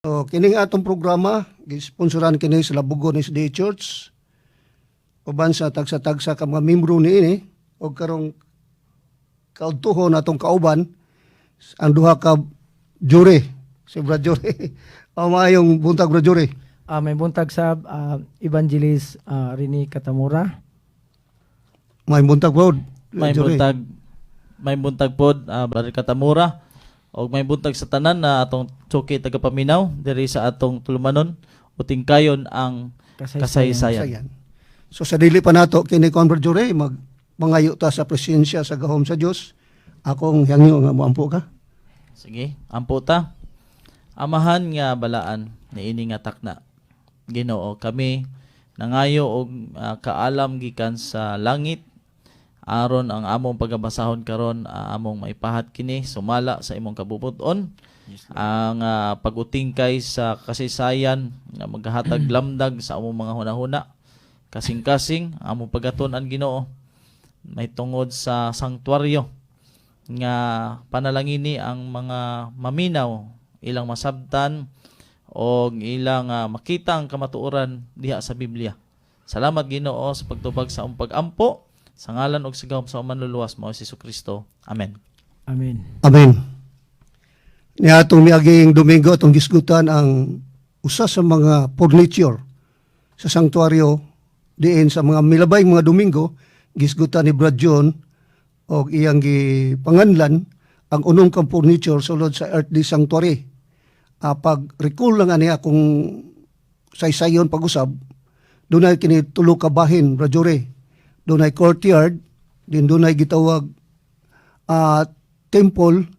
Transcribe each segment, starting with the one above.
So, kining atong programa, gisponsoran kini sa Labugon SDA Church, uban sa tagsa-tagsa ka mga membro niini, o karong kaudtuhon atong kauban, ang duha ka jure, si Brad Jure. O maayong buntag Brad Jure. May buntag sa Evangelist Rini Katamura. May buntag Brad May Jure. buntag pod Brother Katamura, og may buntag sa tanan na atong Choki tagapaminaw diri sa atong tulumanon uting kayon ang kasaysayan. Sayan. So sa dili pa nato kini kon Brad Jure, mangayo ta sa presensya sa gahom sa Dios. Akong hangyo nga moampo ka. Sige, ampo ta. Amahan nga balaan niini nga takna. Ginoo, kami nangayo og kaalam gikan sa langit aron ang among pagabasahon karon among maipahat kini sumala sa imong kabubuton. Ang pag-utingkay sa kasaysayan nga maghatag lamdag sa among mga hunahuna. Kasing-kasing among pagaton-an Ginoo may tungod sa sanktuaryo nga panalangini ang mga maminaw ilang masabtan o ilang makita ang kamatuoran diha sa Biblia. Salamat Ginoo sa pagtubag sa among pag-ampo sa ngalan og sa gahom sa manluluwas mao si Jesucristo. Amen. Amen. Amen. Niya atong miaging Domingo atong gisgutan ang usa sa mga furniture sa sanktuaryo diin sa mga milabay mga Domingo, gisgutan ni Brad John o iyang gipanganlan ang unong kang furniture sulod sa earthly sanctuary. Pag-recall lang niya kung saysayon pag-usab, dunay kini tulo ka bahin, Brad Jure. Dunay courtyard, din dunay gitawag temple,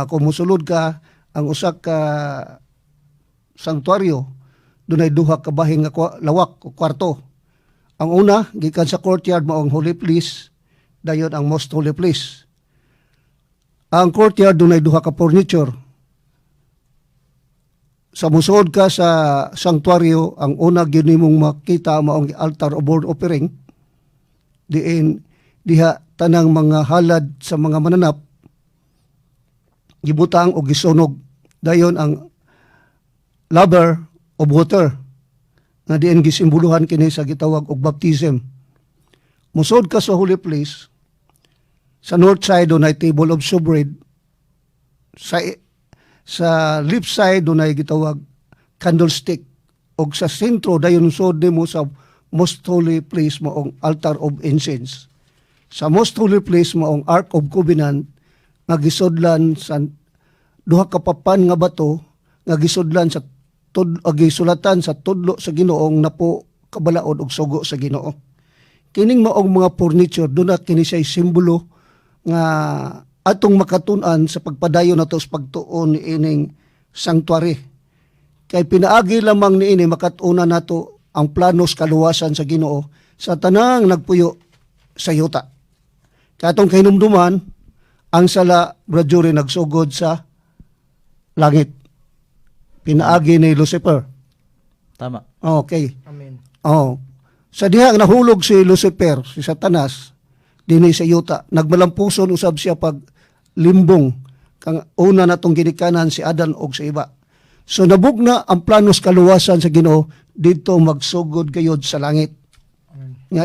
kung musulod ka ang usak ka sanktuaryo, dunay duha ka bahin nga lawak o kwarto. Ang una, gikan sa courtyard mao ang holy place, dayon ang most holy place. Ang courtyard dunay duha ka furniture. Sa musod ka sa sanktuaryo, ang una gyud nimong makita mao ang altar of burnt offering. Diin diha tanang mga halad sa mga mananap gibutang o gisunog. Dayon ang laver of water nga diin gisimboluhan kini sa gitawag og baptism. Musod ka sa holy place, sa north side dunay table of showbread, sa left side dunay gitawag candlestick, og sa sentro dayon sud mo sa most holy place maong altar of incense. Sa most holy place maong Ark of Covenant nga gisudlan sa duha ka papan nga bato nga gisudlan sa gisulatan sa tudlo sa Ginoong napo kabalaod og sugo sa Ginoo. Kining maong mga furniture duna kini siya simbolo nga atong makatun-an sa pagpadayon nato sa pagtuon ni ining sanctuary. Kay pinaagi lamang niini makatuna nato ang planos kaluwasan sa Ginoo sa tanang nagpuyo sa yuta. Katong kahinumduman, ang sala Brad Jure nagsugod sa langit. Pinaagi ni Lucifer. Tama. Okay. Amen. Sa diha nahulog si Lucifer, si Satanas, dinhi sa yuta, nagmalampuson usab siya pag limbong kang una natong ginikanan si Adan og sa iba. So nabugna ang planos kaluwasan sa Ginoo dito magsugod gayod sa langit. Nga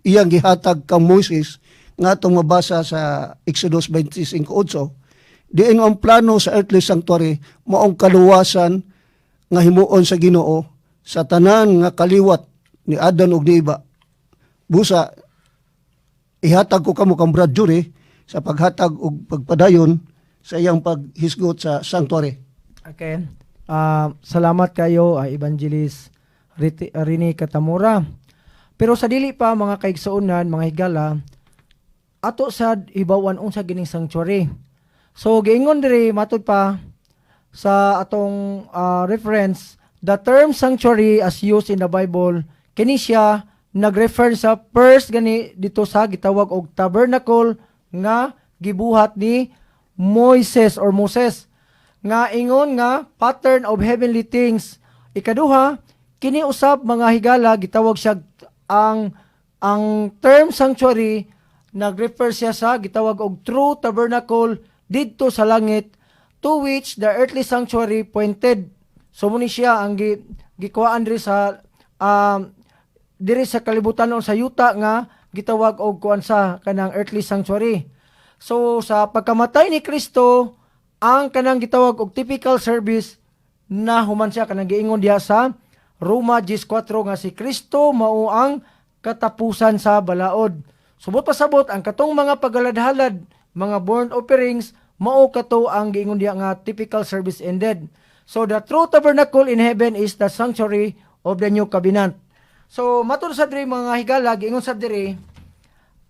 iyang gihatag kang Moises nga atong mabasa sa Exodus 25:8. Diin ang plano sa earthly sanctuary maong kaluwasan nga himuon sa Ginoo sa tanan nga kaliwat ni Adan ug ni iba. Busa ihatag ko kamo kang Brad Jure sa paghatag og pagpadayon sa iyang paghisgot sa sanctuary. Okay. Salamat kayo, Evangelist Rini Katamura. Pero sa dili pa mga kaigsuonan, mga higala, ato sa hibawan unsa gining sanctuary. So giingon diri matud pa sa atong reference, the term sanctuary as used in the Bible kini siya nagrefer sa first gani dito sa gitawag og tabernacle nga gibuhat ni Moses nga ingon nga pattern of heavenly things. Ikaduha, kini usab mga higala gitawag siya ang term sanctuary nagrefer siya sa gitawag og true tabernacle didto sa langit, to which the earthly sanctuary pointed. So muni siya ang gikuhaan diri sa kalibutan o sa yuta nga gitawag og kuan sa kanang earthly sanctuary. So sa pagkamatay ni Kristo, ang kanang gitawag og typical service na human siya kanang giingon diha sa Roma 10:4 nga si Kristo mao ang katapusan sa balaod. Subot pasabot ang katong mga pagaladhalad, mga burnt offerings, mao kato ang giingon diha nga typical service ended. So the true tabernacle in heaven is the sanctuary of the new covenant. So matud sa diri mga higala, giingon sa diri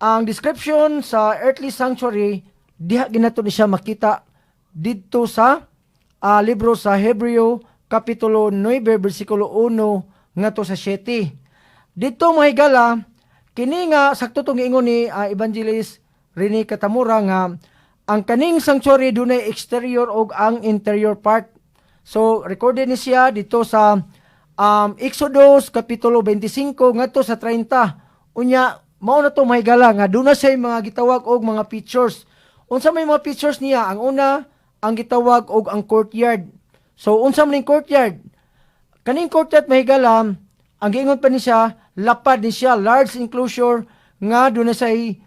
ang description sa earthly sanctuary diha ginato ni siya makita didto sa libro sa Hebreo kapitulo 9 bersikulo 1 ngadto sa 7. Dito mga higala, kini nga sakto tong giingon ni Evangelist Rene Catamura nga ang kaning sanctuary dunay exterior og ang interior part. So recorded ni siya dito sa Exodus kapitulo 25 ngadto sa 30. Unya mao na to mahigala nga duna say mga gitawag og mga pictures. Unsa may mga pictures niya? Ang una, ang gitawag og ang courtyard. So unsa man ning courtyard? Kaning courtyard mahigala, ang giingon pa ni siya, lapad ni siya, large enclosure nga duna say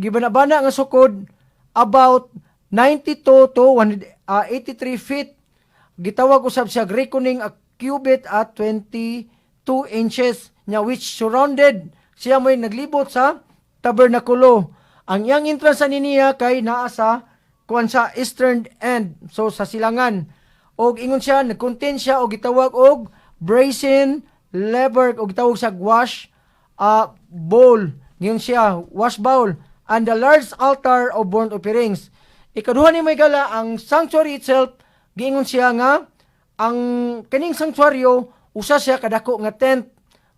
gibanabana nga sukod about 92 to 83 feet. Gitawag usab siya reckoning a cubit at 22 inches nya which surrounded siya mo'y naglibot sa tabernakulo. Ang iyang entrance niya kay naa sa kuan sa eastern end, so sa silangan. Og ingon siya, nag-contain siya og gitawag og brazen, lever, og gitawag sa wash bowl. Ngayon siya, wash bowl, and the large altar of burnt offerings. Ikaduha ni may gala, ang sanctuary itself, giingon siya nga, ang kaning sanctuaryo, usa siya kadako nga tent.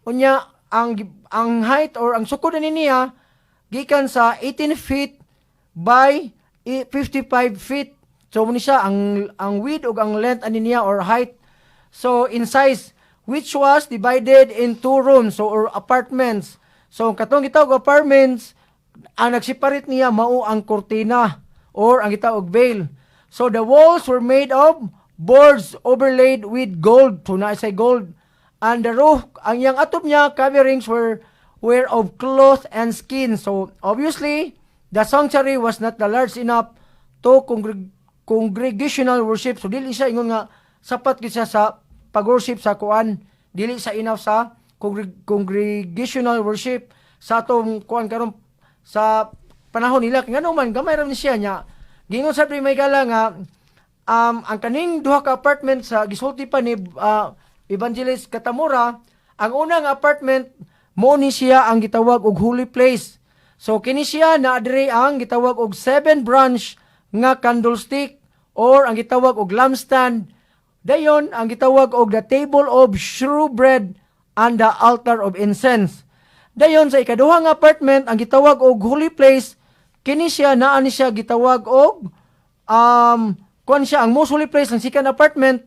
Unya, ang height or ang sukod niya gikan sa 18 feet by 55 feet. So muna siya ang width ug ang length ani niya or height. So in size which was divided in two rooms or apartments. So katong gitawag apartments, ang nagseparate niya mao ang kurtina or ang gitawag veil. So the walls were made of boards overlaid with gold. So na say gold. And the roof, ang yang atop niya, coverings were of cloth and skin. So, obviously, the sanctuary was not large enough to congregational worship. So, dili siya ingon nga, sapat siya sa pag-worship sa kuan. Dili sa enough sa congregational worship. Sa atong kuan karon sa panahon nila. Nga naman, gamay ram ni siya niya. Gingon sa may gala nga, ang kaning duha ka apartment sa gisulti pa ni Evangelist Catamura, ang unang apartment mo ni siya ang gitawag og holy place. So kini siya na adre ang gitawag og 7 branch nga candlestick or ang gitawag og lampstand. Dayon ang gitawag og the table of shewbread and the altar of incense. Dayon sa ikaduhang apartment ang gitawag og holy place, kini siya naa ni siya gitawag og kuan siya ang most holy place ng second apartment.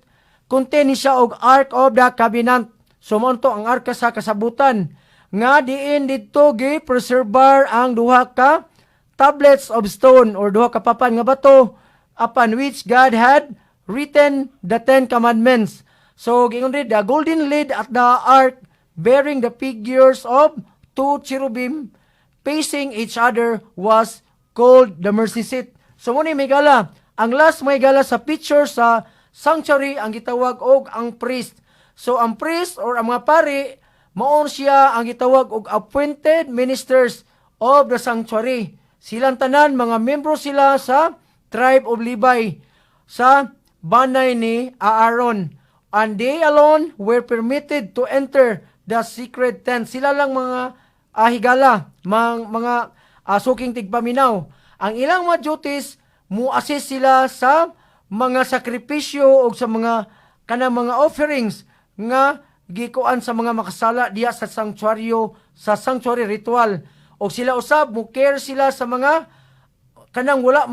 Contain siya og Ark of the Covenant. Sumonto ang arka sa kasabutan. Nga diin dito gi-preserbar ang duha ka tablets of stone or duha ka papan nga bato upon which God had written the 10 commandments. So, gingon rin, the golden lid at the ark bearing the figures of 2 cherubim facing each other was called the mercy seat. So, muna may gala. Ang last may gala sa picture sa sanctuary ang gitawag og ang priest. So ang priest or ang mga pari maon siya ang gitawag og appointed ministers of the sanctuary. Silang tanan mga membro sila sa tribe of Levi sa banay ni Aaron. And they alone were permitted to enter the secret tent. Sila lang mga higala, mga suking tigpaminaw. Ang ilang mga duties mu-assist sila sa mga sakripisyo o sa mga kanang mga offerings nga gikuan sa mga makasala diya sa sanctuary ritual. O sila usab mo care sila sa mga kanang wala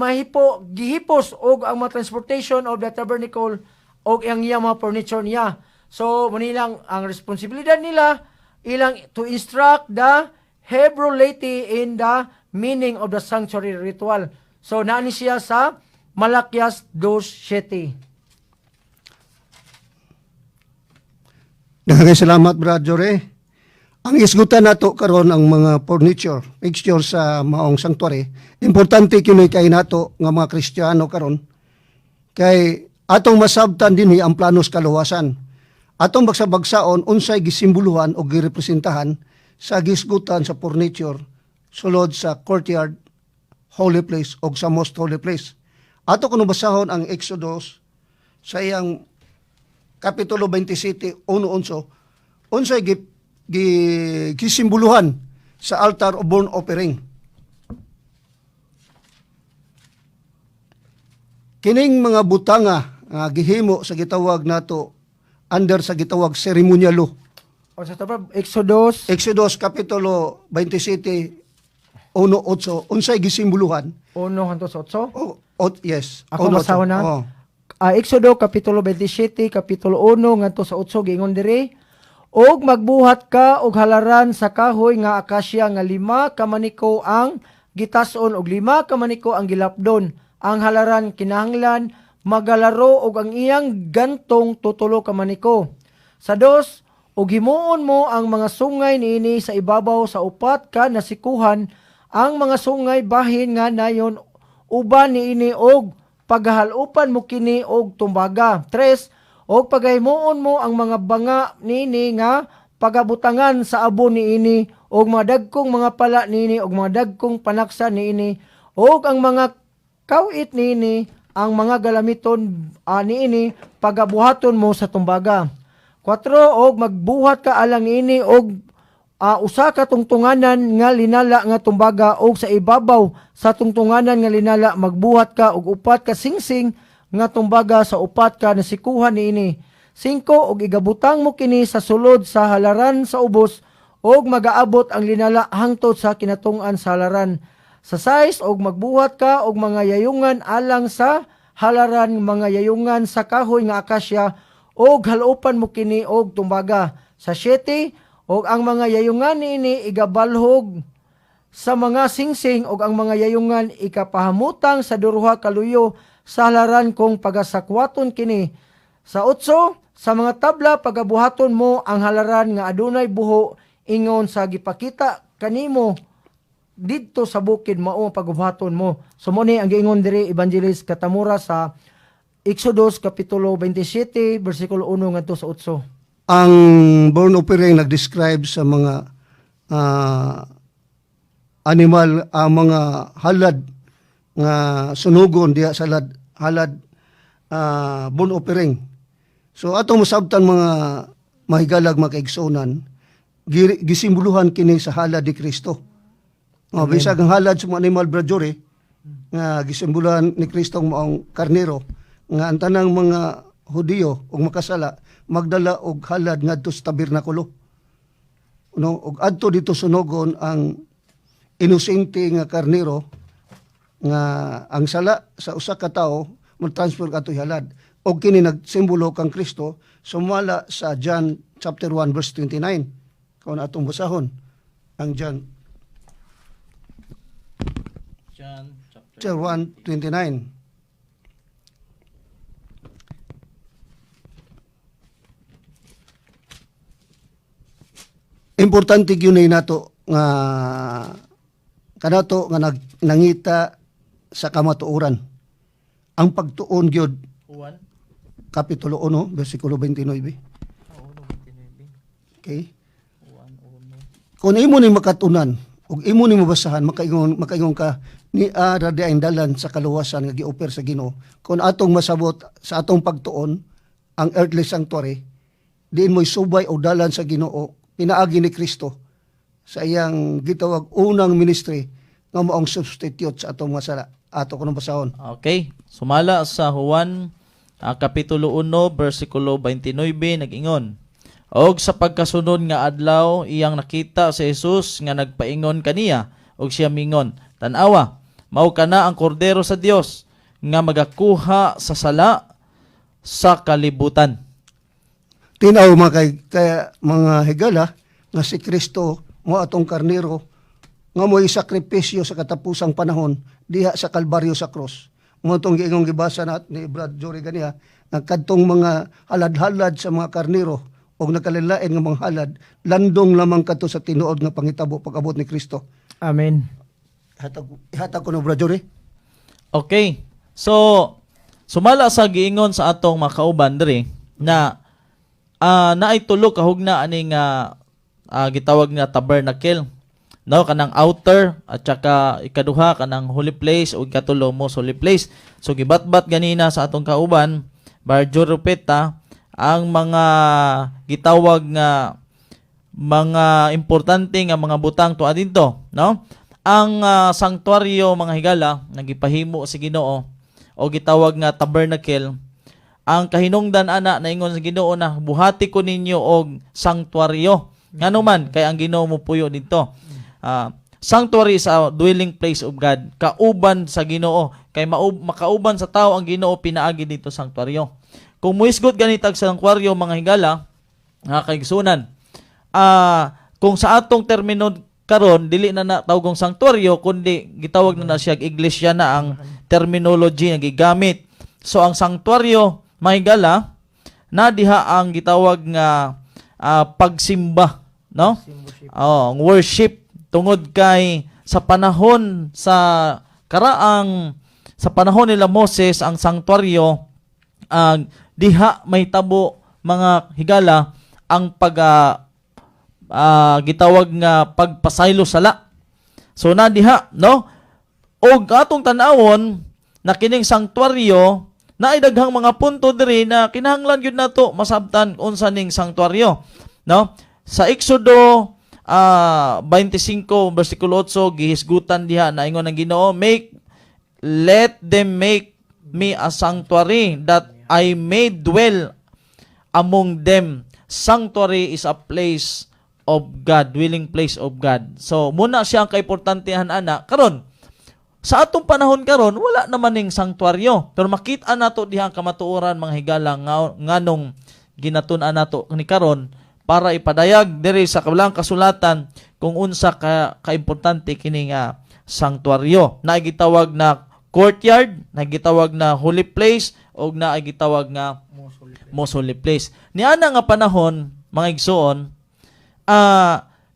gihipos og ang mga transportation of the tabernacle og ang iyang mga furniture niya. So manilang ang responsibilidad nila ilang to instruct the Hebrew laity in the meaning of the sanctuary ritual. So naani siya sa Malakias 2:7. Daghang salamat, Brad Jory. Ang isgutan nato karon ang mga furniture, fixture sa maong sanctuary. Importante kini kay nato nga mga Kristiyano karon. Kay atong masabtan dinhi ang planos kaluwasan. Atong bagsabagsaon unsay gisimboluhan o girepresentahan sa gisgutan sa furniture sulod sa courtyard, holy place o sa most holy place. Ato kuno basahon ang Exodus sa iyang Kapitulo 27, 1-11, unsay gisimboluhan sa altar o burnt offering. Kining mga butanga nga gihimo sa gitawag nato under sa gitawag ceremonial law. O sa tabab, Exodus, Exodus Kapitulo 27, 1-8, unsay gisimboluhan? 1 hangtod sa 8. Yes. Ako 1-8. basahon na? Oo. Exodo Kapitulo 27, Kapitulo 1, ngadto sa 8, gingon diri, og magbuhat ka og halaran sa kahoy nga akasya nga 5 ka maniko ang gitas-on og 5 ka maniko ang gilapdon. Ang halaran kinahanglan magalaro og ang iyang gantong tutulo ka maniko. Sa 2, og himuon mo ang mga sungay niini sa ibabaw sa 4 ka nasikuhan, ang mga sungay bahin nga nayon uban niini og paghahalupan mo kini og tumbaga. 3, og paghimuon mo ang mga banga niini nga pagabutangan sa abo niini og mga dagkong mga pala niini og mga dagkong panaksa niini og ang mga kawit niini ang mga galamiton niini pagabuhaton mo sa tumbaga. 4, og magbuhat ka alang niini og usa ka tungtunganan nga linala nga tumbaga og sa ibabaw sa tungtunganan nga linala magbuhat ka og 4 ka singsing nga tumbaga sa 4 ka nasikuhan niini. 5, og igabutang mo kini sa sulod sa halaran sa ubos og magaabot ang linala hangtod sa kinatung-an sa halaran. Sa 6, og magbuhat ka og mga yayungan alang sa halaran, mga yayungan sa kahoy nga akasya og halupan mo kini og tumbaga. Sa 7, og ang mga yayungan niini igabalhog sa mga singsing og ang mga yayungan ikapahamutang sa duruha kaluyo sa halaran kung pagasakwaton kini. Sa 8, sa mga tabla pagabuhaton mo ang halaran nga adunay buho ingon sa gipakita kanimo didto sa bukid mao ang pagabuhaton mo. So mo ni ang giingon diri Evangelist Katamura sa Exodus Kapitulo 27 versikulo 1 ngadto sa 8. Ang burnt offering nag-describe sa mga animal, mga halad nga sunugon diya sa halad burnt offering. So atong masabtan mga mahigalag mga kaigsunan, gisimboluhan kini sa halad ni Kristo. Bisag ang halad sa mga animal brajore nga gisimboluhan ni Kristo ang maong karnero nga ang tanang mga Hudiyo ug makasala magdala og halad ngadto sa tabernakulo. Ug adto dito sunogon ang inosente nga karnero nga ang sala sa usa ka tawo mo-transfer kadto halad. Og kini nagsimbolo kang Kristo sumala sa John chapter 1 verse 29. Kung atong basahon ang John chapter 1 29. Importante gyud nato nga kanato nga nangita sa kamatuoran. Ang pagtuon gyud Juan Kapitulo 1 bersikulo 29. Okay? Kung imo ni makatunan ug imo ni mabasahan makaingon ka ni radi ang dalan sa kaluwasan nga gi-offer sa Ginoo. Kung atong masabot sa atong pagtuon ang earthly sanctuary, diin mo'y subay o dalan sa Ginoo pinaagi ni Kristo sa iyang gitawag unang ministry nga maong substitute sa atong masala. Ato ko nang basahon. Okay. Sumala sa Juan Kapitulo 1 versikulo 29 nag-ingon, og sa pagkasunod nga adlaw iyang nakita si Jesus nga nagpaingon kaniya og siya mingon, tan-awa, mao kana ang kordero sa Dios nga magakuha sa sala sa kalibutan. Tinaw kaya mga higala nga si Kristo mo atong karnero nga mo'y sakripisyo sa katapusang panahon diha sa Kalbaryo sa cross. Mo tong giingong gibasa nat ni Brad Jory ganiya nga kadtong mga halad-halad sa mga karnero o nagkalilain nga mga halad, landong lamang kato sa tinuod nga pangitabo pag-abot ni Kristo. Amen. Ihatag ko no, Brother Jory. Okay. So, sumala sa giingon sa atong makauban diri na naay tulo ka hugna ani nga gitawag nga tabernacle. No, kanang outer at saka ikaduha kanang holy place o ikatulo most holy place. So gibatbat ganina sa atong kauban, Barjo Rupeta, ang mga gitawag nga mga importante nga mga butang tuwa dito, no? Ang sanctuaryo mga higala nagipahimo si Ginoo o gitawag nga tabernacle. Ang kahinungdan ana na ingon sa Ginoo na buhati ko ninyo og sanctuaryo. Ngano man kay ang Ginoo mo puyo dito. Sanctuary is a dwelling place of God. Kauban sa Ginoo kay makauban sa tao ang Ginoo pinaagi dito sanctuaryo. Kung muisgot ganitag sanctuaryo mga higala, nga kaigsunan. Kung sa atong termino karon dili na tawagong sanctuaryo kundi gitawag na siya iglesia na ang terminology nga gigamit. So ang sanctuaryo mga higala na diha ang gitawag nga pagsimba, no? Ang worship tungod kay sa panahon sa panahon nila Moses ang sanctuaryo diha may tabo mga higala ang gitawag nga pagpasaylo sala. So na diha, no? Og atong tan-awon na kining sanctuaryo na daghang mga punto diri na kinahanglan gyud nato masabtan unsa ning sanctuaryo, no? Sa Exodo 25 versikulo 8 gihisgutan diha na ingon ng Ginoo, let them make me a sanctuary that I may dwell among them. Sanctuary is a place of God, dwelling place of God. So muna siya ang kaimportantehan ana karon. Sa atong panahon karon wala naman ning sanctuaryo, pero makita nato diha ang kamatuoran mga higala nganong ginatun-an nato ni karon para ipadayag diri sa kabilang kasulatan kung unsa kaimportante kini nga sanctuaryo. Na gitawag na courtyard, na gitawag na holy place, o na gitawag nga most holy place. Niana nga panahon, mga igsoon,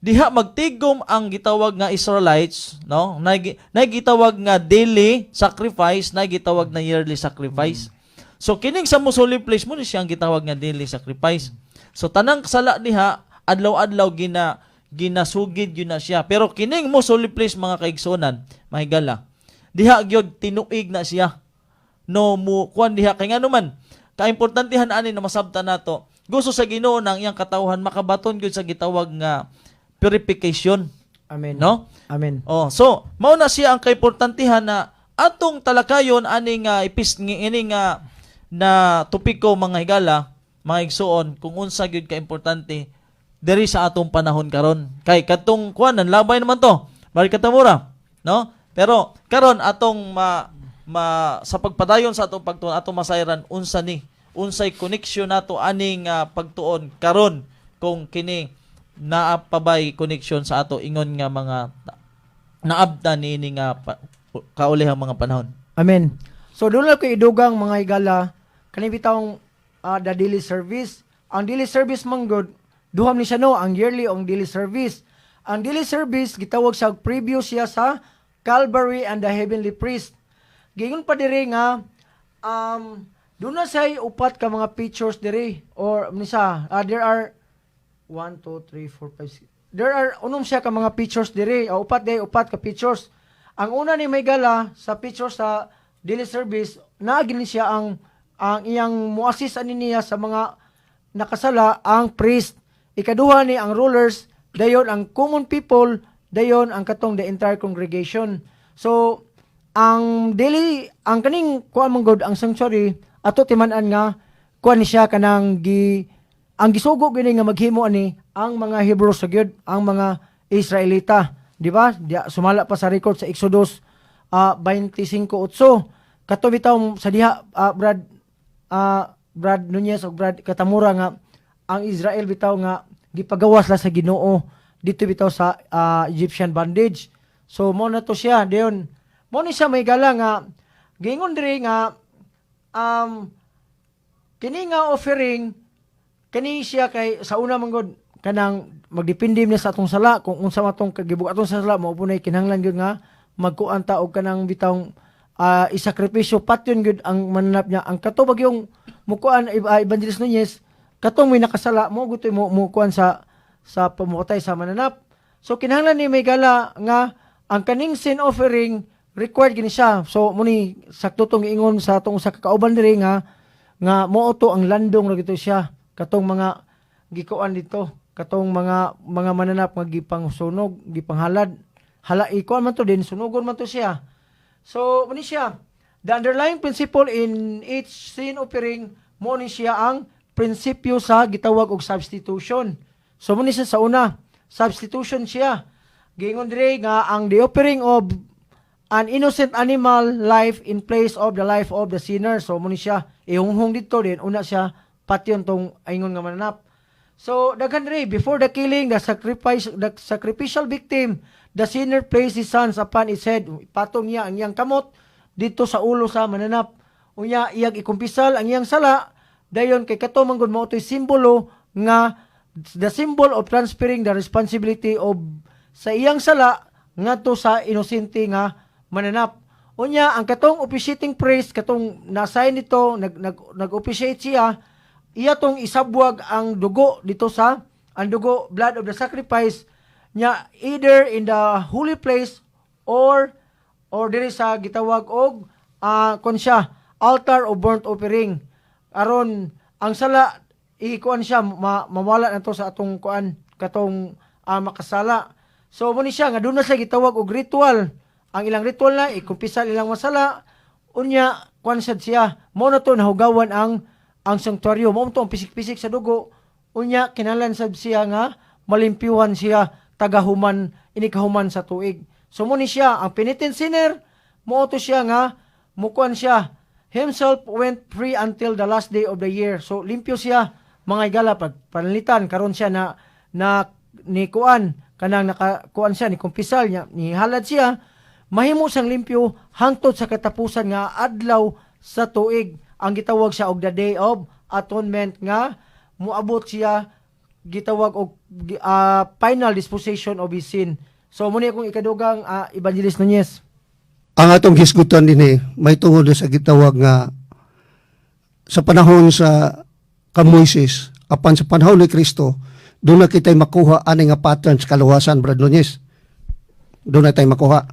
diha magtigom ang gitawag nga Israelites, no? Na gitawag nga daily sacrifice, na gitawag na yearly sacrifice. So kining sa most holy place mo ni siyang gitawag nga daily sacrifice. So tanang sala diha adlaw-adlaw ginasugid yun na siya. Pero kining most holy place mga kaigsonan, mahigala, diha gyud tinuig na siya. No mo kuan diha kay ngano man kaimportantehan ani na masabtan nato. Gusto sa Ginoo nang iyang katawhan makabaton gyud sa gitawag nga purification. Amen. No? Amen. Oh, so mao na siya ang kaimportantehan na atong talakayon ani nga ini nga na topiko mga higala, mga igsoon kung unsa gyud ka importante diri sa atong panahon karon. Kay katong kuanan labay naman to. Bali katamura, no? Pero karon atong sa pagpadayon sa atong pagtuon atong masayran unsay connection nato aning pagtuon karon kung kini naapabay connection sa ato ingon nga mga naabtan niini nga kaulihang mga panahon. Amen. So doon lang ko idugang mga higala kani bitawng the daily service. Ang daily service manggod duham ni siya no ang yearly ang daily service. Ang daily service gitawag sa previous siya sa Calvary and the heavenly priest. Gingon pa diri nga doon na say upat ka mga pictures diri or nisa there are 1 2 3 4 5 6 there are unom siya ka mga pictures diri upat ka pictures. Ang una ni may gala sa picture sa daily service naagin siya ang iyang muassist ani niya sa mga nakasala ang priest. Ikaduha ni ang rulers, dayon ang common people, dayon ang katong the entire congregation. So ang kaning kuan mong god ang sanctuary ato timan-an nga kuan ni siya kanang ang gisugo gini nga maghimo ani ang mga Hebrew sa gyud, ang mga Israelita, di ba? Sumala pa sa record sa Exodus 25:8. Kato bitaw sa diha Brad Nunez o Brad Katamura nga ang Israel bitaw nga gipagawas la sa Ginoo dito bitaw sa Egyptian bondage. So mo na to siya dayon. Mo ni siya may gala nga gingon diri nga kini nga offering kani siya kay sa una man gud kanang magdepende niya sa atong sala kung unsa matong kagibug atong sa sala mao punay kinahanglan gyud nga magkuan ta og kanang bitawng isakripisyo patyon gyud ang mananap niya ang kato bagyong mukuan Evangelist Nunez katong may nakasala mo gutoy mo kuan sa pamutay sa mananap. So kinahanglan ni may gala nga ang kaning sin offering required gini siya. So muni sakto tong ingon sa atong usa ka kauban diri nga mooto ang landong ra gito siya katong mga gikuan dito katong mga mananap nga gipangsunog gipanghalad ikuan man to din sunugon man to siya. So muni siya the underlying principle in each sin offering mo ni siya ang prinsipyo sa gitawag og substitution. So muni siya sa una substitution siya. Gingon dire nga ang the offering of an innocent animal life in place of the life of the sinner. So muni siya ihunghong dito din una siya patyon tong ingon nga mananap. So daghan dire before the killing the sacrificial victim the sinner placed his hands upon his head. Patong niya ang iyang kamot dito sa ulo sa mananap. Unya iyang ikumpisal ang iyang sala dayon kay kato man gud mao toy simbolo nga the symbol of transferring the responsibility of sa iyang sala ngadto sa inosente nga mananap. Unya ang katong officiating priest katong na-assign dito nag-officiate siya iya tong isabwag ang dugo dito sa ang dugo blood of the sacrifice nya either in the holy place or diri sa gitawag og kon siya altar of burnt offering aron ang sala ikuan siya mawala na to sa atong kuan katong makasala. So mo ni siya nga doon na siya gitawag og ritual. Ang ilang ritual na ikumpisal ilang masala unya kuan siya mo na to nahugawan ang sanctuaryo mo to ang pisik-pisik sa dugo unya kinahanglan sad siya nga malimpyuhan siya tagahuman inikahuman sa tuig. So mo ni siya ang penitent sinner mo to siya nga mukuan siya himself went free until the last day of the year. So limpyo siya mga igala pag panalitan karon siya na ni kuan kanang nakakuan siya ni kumpisal niya ni halad siya mahimo sang limpyo hangtod sa katapusan nga adlaw sa tuig ang gitawag siya og the day of atonement nga muabot siya gitawag og final disposition of his sin. So muna akong ikadugang Evangelist Nunez. Ang atong hisgutan din may tungod sa gitawag nga sa panahon sa Moises apan sa panahon ni Kristo doon na kita'y makuha ani nga pattern sa kaluwasan, Brad Nunez. Doon na tayo makuha.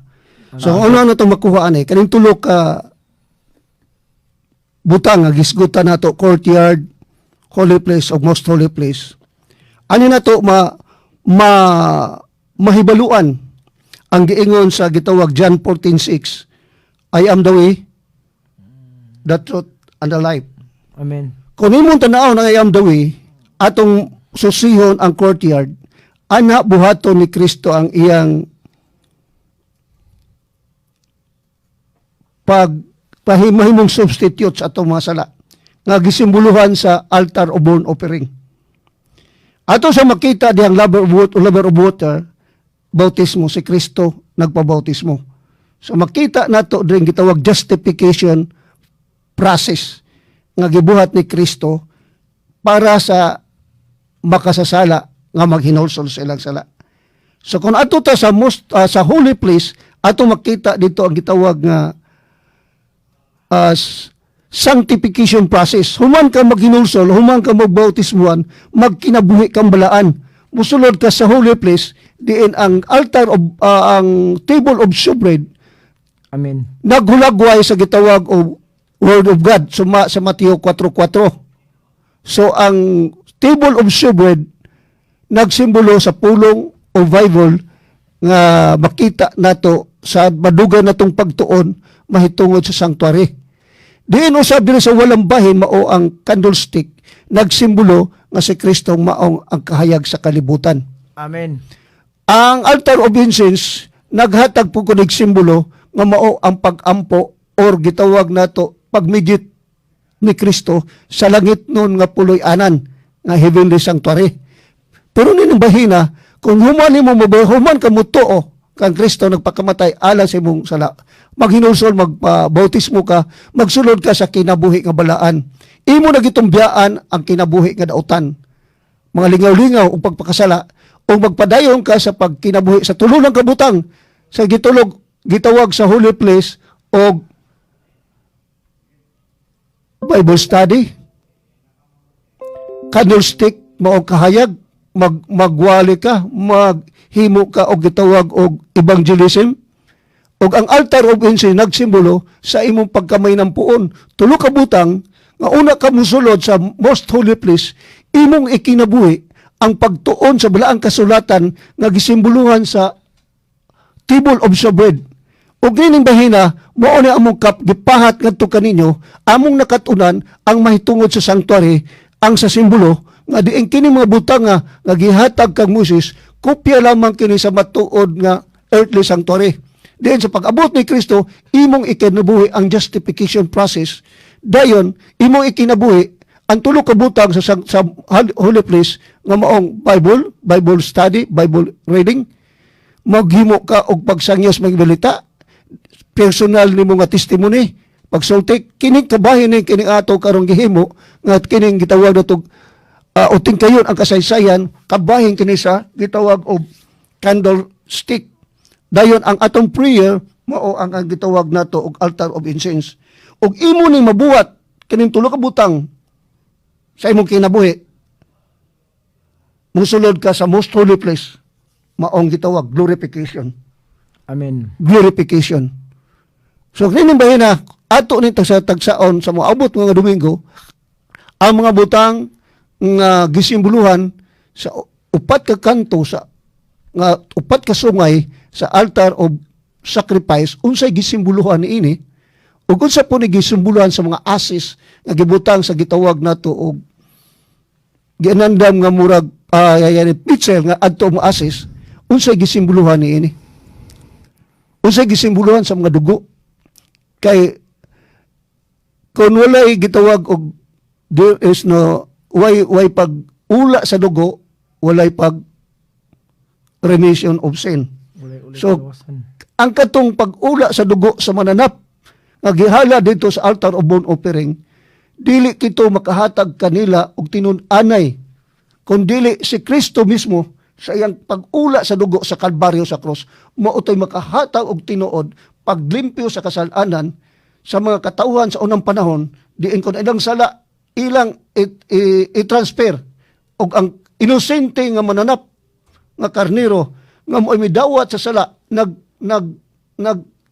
So ano itong makuha ani kaning tulo ka butang nga gisgutan nato courtyard, holy place o most holy place. Ani na to mahibaluan ang giingon sa gitawag John 14:6. I am the way, the truth, and the life. Amen. Kung imong tanaw na I am the way, atong susihon ang courtyard, ana buhaton ni Kristo ang iyang pahimahimong substitute sa atong mga sala nga gisimboluhan sa altar of burnt offering. Ato sa makita diyang lover of water, bautismo, si Kristo nagpabautismo. So makita nato din gitawag justification process nga gibuhat ni Kristo para sa makasasala nga maghinulsol sa ilang sala. So kung ato ta sa sa holy place, ato makita dito ang gitawag nga sanctification process. Human ka maghinulsol, human ka magbautismuan, magkinabuhi kang balaan. Musulod ka sa holy place, diin ang altar of ang table of showbread. Amen. Naghulagway sa gitawag o Word of God sa Mateo 4:4. So ang table of showbread nagsimbolo sa pulong o Bible nga makita nato sa madugan natong pagtuon mahitungod sa sanctuary. Diin usab diri sa walang bahin mao ang candlestick nagsimbolo nga si Kristo maong ang kahayag sa kalibutan. Amen. Ang altar of incense naghatag po kunig simbolo nga mao ang pag-ampo or gitawag nato pagmidit ni Kristo sa langit nun nga puloy anan nga heavenly sanctuary. Pero nining bahina kung human ka mutuo kang Kristo nagpakamatay ala sa imong sala, maghinulsol, magbautismo ka, magsulod ka sa kinabuhi nga balaan. Imo na gitumbiyaan ang kinabuhi nga dautan. mga lingaw-lingaw o pagpakasala o magpadayon ka sa pagkinabuhi sa tulo ng kabutang sa gitawag sa holy place o Bible study, candlestick, mao kahayag, magwali ka, maghimo ka og gitawag og evangelism, og ang altar of incense nagsimbolo sa imong pagkamay ng puon. Tulo ka butang nga una ka musulod sa most holy place, imong ikinabuhi ang pagtuon sa balaang kasulatan nga gisimboluhan sa table of showbread. Ug gining bahina mao ni among gipahat ngadto kaninyo among nakatunan ang mahitungod sa sanctuary ang sa simbolo nga diin kini mga butang nga gihatag kang Moses kopya lamang kini sa matuod nga earthly sanctuary. Diin sa pag-abot ni Kristo imong ikinabuhi ang justification process. Dayon imong ikinabuhi ang tulo ka butang sa holy place nga maong Bible study, Bible reading, maghimo ka og pagsangyas magbalita, personal nimo nga testimony, pagsulti, kining kabahin ni kining ato karong gihimo nga kining gitawag natog uting kayon ang kasaysayan, kabahin kini sa gitawag og candlestick. Dayon ang atong prayer mao ang gitawag nato og altar of incense. Og imo ning mabuhat kining tulo ka butang sa imong kinabuhi, musulod ka sa most holy place, maong gitawag glorification. Amen. Glorification. So kining bahina ato ni sa tagsaon sa moabot nga Domingo ang mga butang nga gisimboluhan sa upat ka kanto sa nga upat ka sungay sa altar of sacrifice unsay gisimboluhan niini ug unsa po ni gisimboluhan sa mga asis nga gibutang sa gitawag nato og ginandam nga murag pitcher nga adto mo asis unsay gisimboluhan niini. Unsay gisimboluhan sa mga dugo. Kay kung walay gitawag og there is no way pag ula sa dugo, walay pag remission of sin. So ang katong pag-ula sa dugo sa mananap nga gihala dito sa altar of burnt offering, dili kito makahatag kanila og tinun-anay kundi si Kristo mismo sa iyang pag-ula sa dugo sa Kalbaryo sa cross, mautoy makahatag og tinuod paglimpyo sa kasalanan sa mga katauhan sa unang panahon, diin kon ilang sala ilang i-transfer og ang inosente nga mananap nga karnero nga mo'y midawat sa sala nag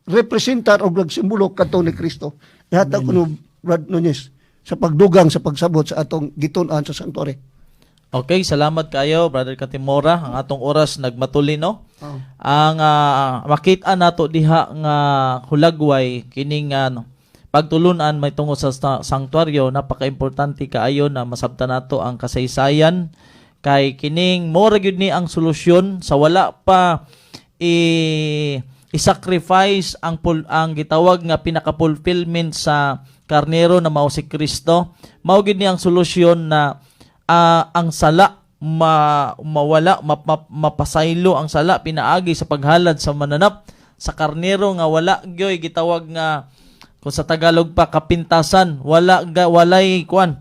representar og nagsimbolo kadto ni Kristo. Ihatag ko no Brad Nunez sa pagdugang sa pagsabot sa atong gitun-an sa sanctuary. Okay, salamat kayo, Brother Katimora. Ang atong oras nagmatuli, no? Oh. Ang makita nato diha nga hulagway kining pagtulunan may tungod sa sanctuaryo, napaka-importante kaayo na masabtan nato ang kasaysayan kay kining mora gyud ni ang solusyon sa wala pa i-sacrifice ang gitawag nga pinaka-fulfillment sa karnero na mao si Kristo. Mao gyud ni ang solusyon na ang sala mawala, mapasaylo ang sala pinaagi sa paghalad sa mananap sa karnero nga wala gyoy gitawag nga kung sa Tagalog pa kapintasan, walay kuan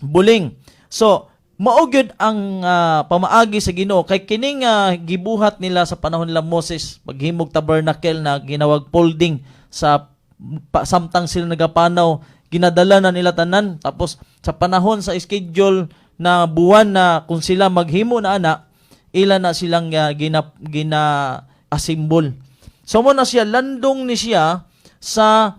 buling. So mao gyud ang pamaagi sa Ginoo kay kining gibuhat nila sa panahon nila Moses paghimog tabernacle na ginawag folding sa samtang sila nagapanaw, ginadala na nila tanan, tapos sa panahon sa schedule na buwan na kung sila maghimo na ana, ila na silang gina-assemble. So mo na siya, landong ni siya sa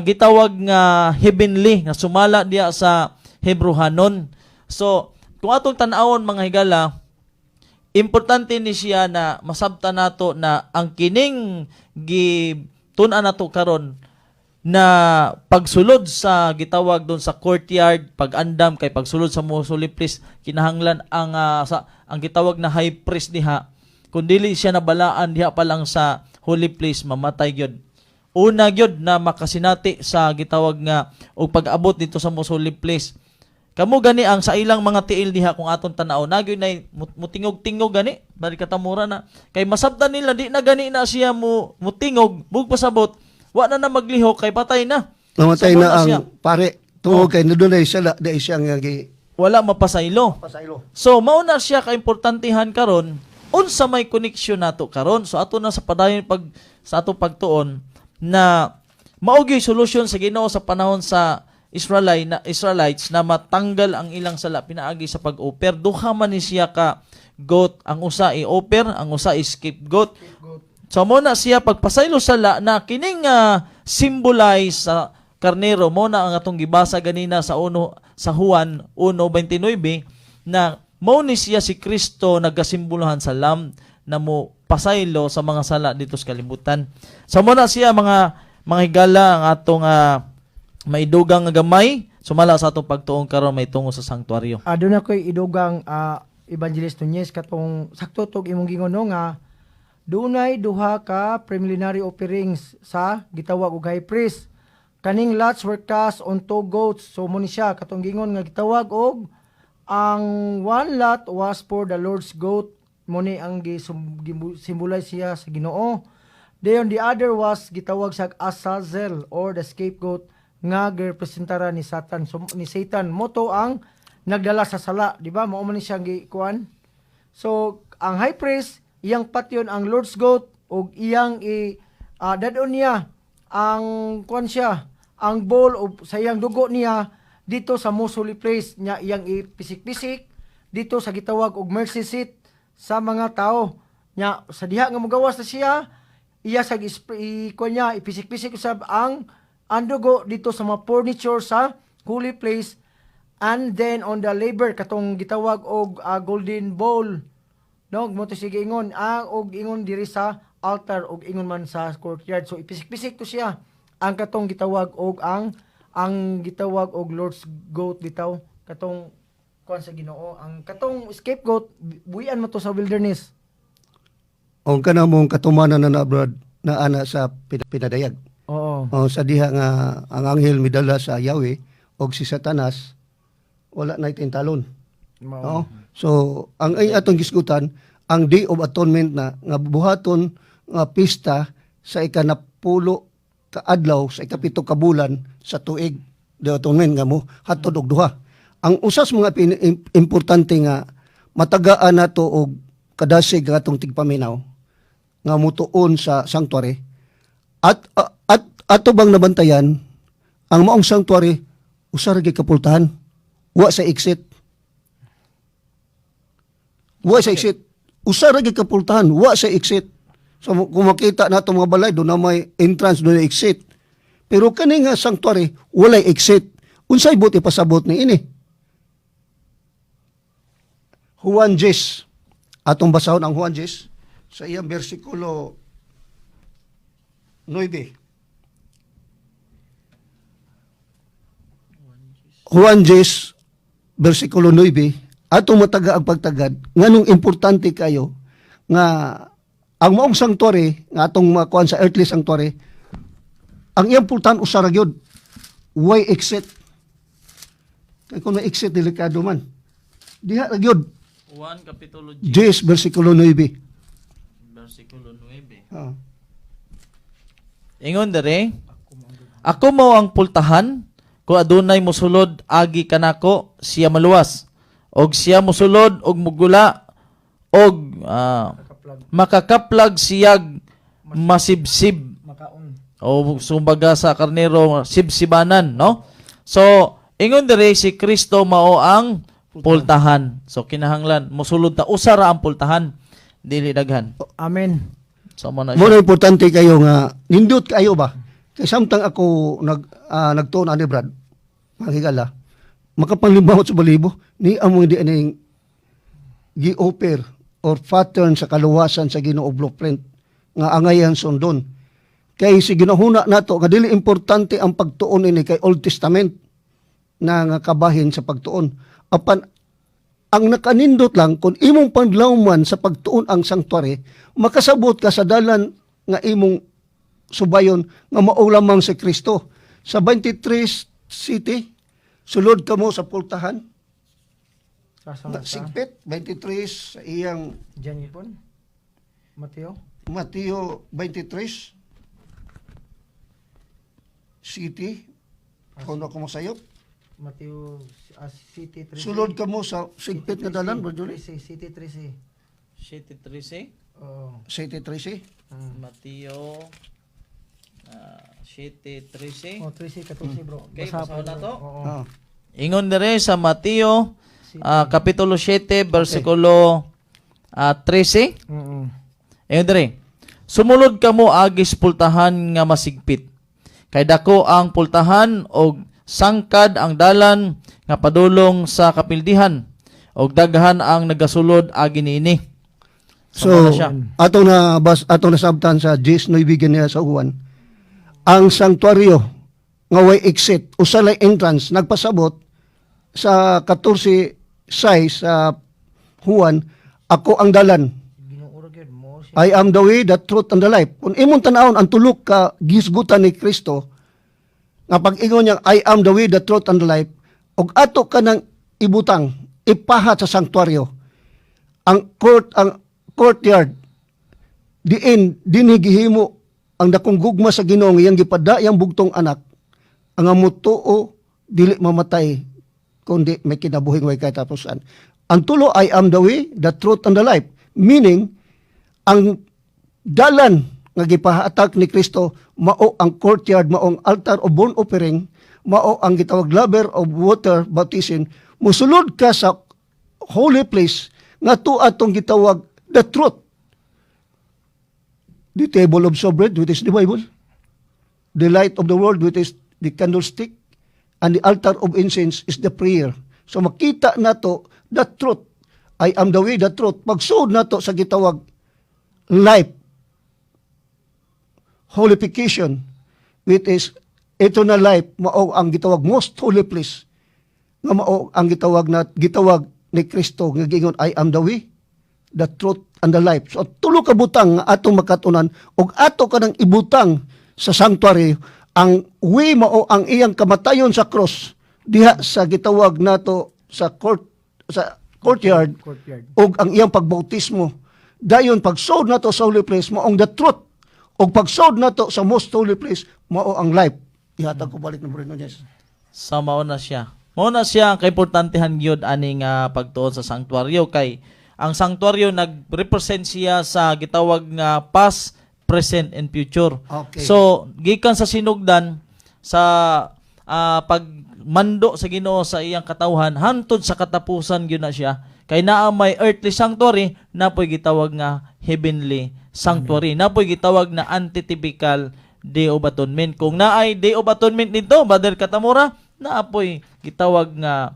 gitawag nga heavenly, nga sumala diya sa Hebrehanon. So, kung atong tanawon mga higala, importante ni siya na masabta nato na ang kining tun-an nato karon na pagsulod sa gitawag doon sa courtyard, pag-andam kay pagsulod sa most holy place, kinahanglan ang gitawag na high priest diha. Kung dili siya nabalaan diha pa lang sa holy place, mamatay gyud. Una gyud na makasinati sa gitawag nga o pag-abot dito sa most holy place. Kamo gani ang sa ilang mga tiil diha kung aton tan-aw nagyud nay mutingog-tingog gani bali katamura na kay masabtan nila di na gani na siya mutingog bug pasabot. Wa na maglihok kay patay na. Namatay Sabon na ang siya. pare. Tungod kay nadunay sala dai siya nga wala mapasaylo. Pasaylo. So mao na siya kaimportantehan karon unsa may connection nato karon. So ato na sa padayon sa ato pagtuon na maogi solusyon sa Ginoo sa panahon sa Israelites na matanggal ang ilang sala pinaagi sa pag-offer. Duha man ni siya ka goat, ang usa i-offer, ang usa i-scapegoat. So mo na siya pagpasaylo sala na kining symbolize sa karnero mo na ang atong gibasa ganina sa Juan 1:29 na mao ni siya si Kristo nagasimbolohan sa lamb na mo pasaylo sa mga sala dito sa kalibutan. So mo na siya mga higala ang atong maidugang nga gamay sumala sa atong pagtuong karon may tungo sa sanktuaryo. Doon ako'y idugang Evangelist Nunez katong sakto tog imong gingon no nga dunay duha ka preliminary offerings sa gitawag og high priest. Kaning lots were cast on 2 goats. So mo ni siya katong gingon nga gitawag og ang one lot was for the Lord's goat. Mo ni ang symbolize siya sa Ginoo. Then the other was gitawag sa Azazel or the scapegoat nga girepresentara ni Satan. So ni Satan mo to ang nagdala sa sala, di ba? Mao man ni siya gikuan. So ang high priest iyang patyon ang Lord's goat og iyang dadon niya ang kuan siya ang bowl o sa iyang dugo niya dito sa most holy place niya iyang ipisik-pisik dito sa gitawag og mercy seat sa mga tao nya sa diha nga mogawas na siya iya sa kuan niya ipisik-pisik usab ang dugo dito sa mga furniture sa holy place and then on the labor katong gitawag og golden bowl no mo to sige ingon og ingon diri sa altar og ingon man sa courtyard. So ipisik-pisik to siya ang katong gitawag og ang gitawag og Lord's goat bitaw katong kuan sa Ginoo. Ang katong scapegoat buyan mo to sa wilderness. Ang kanamong katumanan na brad na ana sa pinadayag. Oo. Sa diha nga ang anghel midala sa Yahweh og si Satanas wala na itintalon. No? So ang ay atong gisgutan ang Day of Atonement na nga buhaton nga pista sa ikanapulo ka adlaw sa ikapito ka bulan sa tuig Day of Atonement nga mo hatod og duha. Ang usas mga importante nga matagaan nato og kadasig nga atong tigpaminaw nga mutuon sa sanctuary at ato bang nabantayan ang maong sanctuary usa ra gyud kapultahan wa sa exit. Wa sa exit. Usa ra gyud kapultahan, wa sa exit. So kung makita nato mga balay do na may entrance do na exit. Pero kani nga sanctuary walay exit. Unsay buti pasabot ni ini? Juan 10. Atong basahon ang Juan 10 sa iyang bersikulo 9. Juan 10 bersikulo 9 atong mataga ang pagtagad nganong importante kayo nga ang maong sanctuary nga atong makuan sa earthly sanctuary ang iyang pultan usa ra gyud way exit kay kung may exit delikado man diha ra gyud 1 kapitulo 10 bersikulo 9 versikulo 9. Ingon dere, ako mao ang pultahan, kung adunay mosulod agi kanako, siya maluwas. Og siya mosulod og mugula og makakaplag siyag masibsib. Makaon. O sumbaga sa karnero sibsibanan, no? So, ingon dere si Kristo mao ang pultahan. So kinahanglan mosulod ta usa ra ang pultahan, dili daghan. Amen. So mo na mo siya. na importante kayo nga nindot kayo ba kay samtang ako nagtuon ani Brad makigala makapanglimbawot sa balibo ni amo di aning gi-offer or pattern sa kaluwasan sa Ginoo blueprint nga angayan sundon kay si ginahuna nato nga dili importante ang pagtuon ini kay Old Testament na nga kabahin sa pagtuon apan ang nakanindot lang kung imong panlawman sa pagtuon ang sanctuary, makasabot ka sa dalan nga imong subayon nga mao lamang si Kristo. Sa 23 city, sulod ka mo sa pultahan. Sigpit, 23 sa iyang Diyan yun. Mateo 23 city. Kung ako masayop. Mateo City 13. Sulod ka mo sa sigpit nga dalan, Bro Julie? City 13. City 13. Oo. City 13. Mateo City 13. Oh, 13 14 bro. Okay, Basa basahan na to? Oo. Ah. Ingon dire sa Mateo City. kapitulo 7 bersikulo 13. Oo. Ingon dire. Sumulod kamo agis pultahan nga masigpit. Kay dako ang pultahan og sangkad ang dalan nga padulong sa kapildihan og daghan ang nagasulod agi niini. So, Sama na siya. atong nasabtan sa Gs no ibigin niya sa uwan. Ang sanctuaryo nga way exit usa lay entrance nagpasabot sa 14 size sa Juan, ako ang dalan. Ginuurag yun mo siya. I am the way, the truth, and the life. Kung imong tanawon ang tulok ka gisgutan ni Kristo, nga pag-ingon niya, I am the way, the truth, and the life, og ato ka ng ibutang, ipahat sa sanctuaryo, ang courtyard, dinigihimo ang dakong gugma sa Ginoo nga iyang gipada iyang bugtong anak, ang amutuo dili mamatay kundi may kinabuhing way katapusan. Ang tulo, I am the way, the truth, and the life. Meaning, ang dalan nga gipahatag ni Kristo mao ang courtyard, mao ang altar of burnt offering, mao ang gitawag laver of water baptism. Musulod ka sa holy place nga to atong gitawag the truth. The table of showbread, which is the Bible. The light of the world, which is the candlestick. And the altar of incense is the prayer. So makita nato the truth. I am the way, the truth. Pagsuod nato sa gitawag life, holification, which is eternal life, mao ang gitawag most holy place. Nga mao ang gitawag ni Kristo nga giingon, I am the way, the truth, and the life. So tulo ka butang nga atong makatunan og ato kanang ibutang sa sanctuary. Ang way mao ang iyang kamatayon sa cross diha sa gitawag nato sa courtyard og ang iyang pagbautismo. Dayon pagsod nato sa holy place mao ang the truth, og pagsod nato sa most holy place mao ang life. Ihatag ko balik ng Bruno Yes. Sa mao na siya. Mao na siya ang kaimportantehan gyud aning pagtuon sa sanctuaryo kay ang sanctuaryo nagrepresent siya sa gitawag nga past, present and future. Okay. So gikan sa sinugdan sa pagmando sa Ginoo sa iyang katawhan hantod sa katapusan gyud na siya kay naa may earthly sanctuary napoy gitawag nga heavenly sanctuary. Napoy gitawag na antitypical Day of Atonement. Kung naay Day of Atonement nito, Brother Katamura, naapoy gitawag nga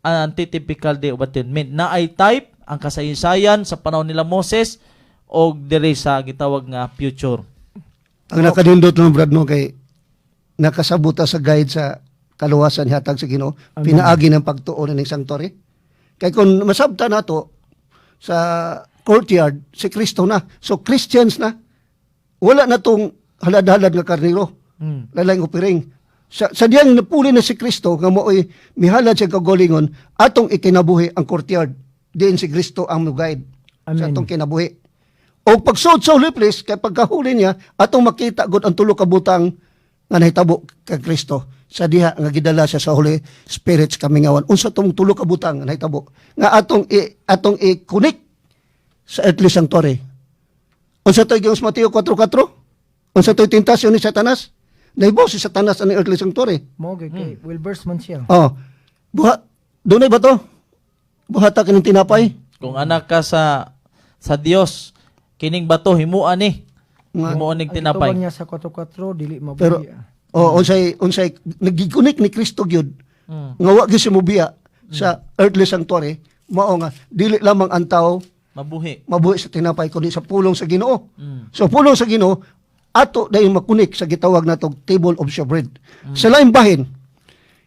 antitypical Day of Atonement. Naay type ang kasaysayan sa panahon nila Moses o dire sa gitawag nga future. Ang nakadindot ng Brad no kay nakasabuta sa guide sa kaluwasan hatag sa Ginoo, pinaagi ng pagtuon ng sanctuary. Kay kung masabta nato sa courtyard si Kristo na. So Christians na. Wala na tong halad-halad nga karniro. Lalayng opiring. Sa diyang napuli na si Kristo nga mo'y mihalad siya kagolingon atong ikinabuhi ang courtyard. Diin si Kristo ang guide sa atong kinabuhi. O pagsud sa holy place, kay pagkahuli niya, atong makita gud ang tulo ka butang nga nahitabo kay Kristo. Sa diha nga gidala siya sa Holy Spirit kami ngawan. Unsa tong tulo ka butang nga nahitabo nga atong i-connect sa earthly sanctuary. Unsa to yung Mateo 4:4? Unsa to tentasyon ni Satanas? Naibo si Satanas ang earthly sanctuary. Mo kay Wilbers man siya. Oh. Dunay ba to? Buhata kining tinapay. Kung anak ka sa Dios, kining bato himuan ni. Nga. Himuan ning Ang tinapay. ituban niya sa 4:4 dili mabuhi. Pero unsay nagikunik ni Kristo gyud. Mm. Nga wa gyud si mobiya sa earthly sanctuary, mao nga dili lamang ang tao Mabuhi. mabuhi sa tinapay kundi sa pulong sa Ginoo. Mm. So pulong sa Ginoo ato dayon makunik sa gitawag natong table of showbread. Sa laing bahin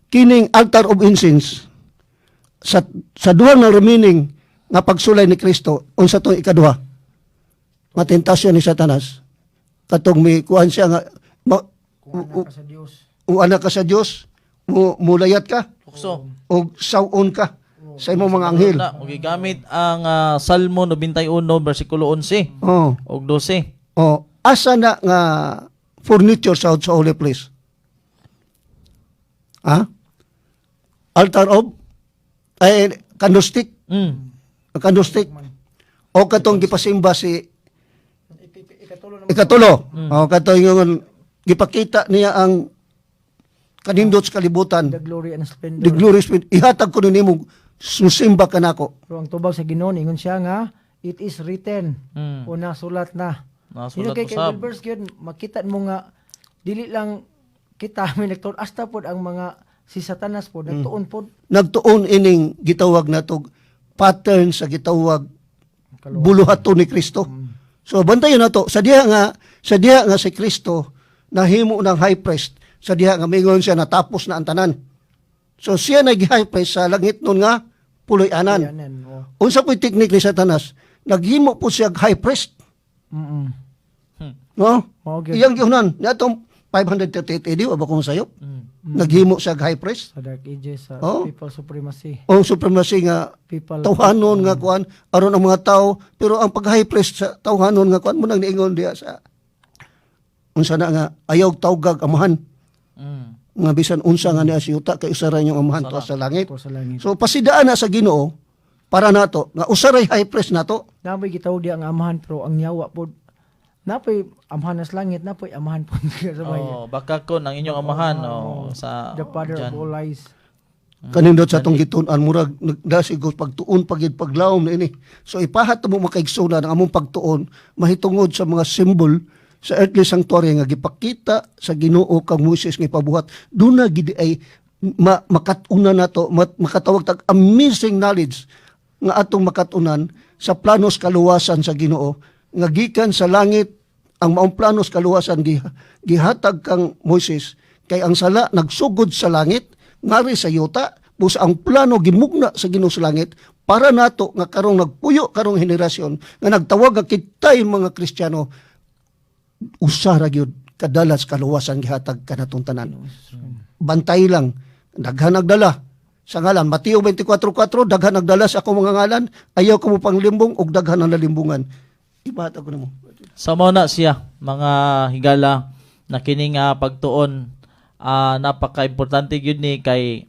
kining altar of incense sa duha nga remaining nga pagsulay ni Kristo unsa to ikaduha? Nga tentasyon ni Satanas. Katong may kuan siya nga Kung anak ka sa Dios. anak ka sa Dios, mulayat ka Tukso. o sawon ka sa imong mga anghel. Na, gigamit ang Salmo 91 bersikulo 11 Oh. og 12. Oh, asa na nga furniture sa holy place? Ha? altar of candlestick, Mm. candlestick o katong gipasimba si Ikatulo ikatulo. O katong yung gipakita niya ang kanindot sa kalibutan. the glory and splendor. The glorious spirit. Ihatag ko nimo susimba kanako. Pero ang tubag sa Ginoo ingon siya nga it is written Mm. o nasulat na. Nasulat Kay usab. Wilbers gyud makita mo nga dili lang kita may nagtuon hasta pod ang mga si Satanas pod nagtuon pod Nagtuon ining gitawag nato pattern sa gitawag buluhato ni Kristo. So bantayan nato sa diha nga si Kristo nahimo ng high priest, sa diha nga mingon siya natapos na ang tanan. So siya nag-high priest sa langit nun nga puloy-anan. Ayan, oh. Unsa po'y teknik ni Satanas? Naghimo po siya high priest, Mm. no? Mao gyud Iyang gihunan natong 538 AD wa ba kung sayo? Mm. Naghimo siya high priest. sa Dark Ages sa Oh. people supremacy. O supremacy nga People tawhanon nga kuan aron ang mga tao, pero ang pag-high priest sa tawhanon nga kuan mo nang niingon diha sa unsa na nga ayaw tawgag amahan Mm. nga bisan unsa nga niya si yuta kay usaray yung amahan tuwa sa langit. ko sa langit. So pasidaan na sa Ginoo para nato nga usaray high priest nato. Napoy gitaw di ang amahan pero ang yawa pod napoy amahan sa langit napoy amahan pod sa bayan. Oh, baka ko ng inyong amahan sa The father dyan. of all lies. Kanindot sa atong gitun-an murag nagdasigos pagtuon pagid paglawom na ini. So ipahat mo makaigsoon ang among pagtuon mahitungod sa mga symbol sa earthly sanctuary nga gipakita sa Ginoo kang Moses nga ipabuhat. Duna gid ay makatuna nato makatawag tag amazing knowledge nga atong makatunan sa planos kaluwasan sa Ginoo nga gikan sa langit ang maong planos kaluwasan gihatag kang Moses kay ang sala nagsugod sa langit ngari sa yuta busa ang plano gimugna sa Ginoo sa langit para nato nga karong nagpuyo karong henerasyon nga nagtawag nga kitay mga Kristiyano usara gyud kadalas kaluwasan gihatag kanatong tanan. Bantay lang daghan nagdala sa ngalan Mateo 24:4 daghan nagdala sa akong mga ngalan ayaw ko mo panglimbong og daghan ang nalimbungan. Ibahat ako nimo. Sa mao na siya mga higala na kining pagtuon napaka-importante gyud ni kay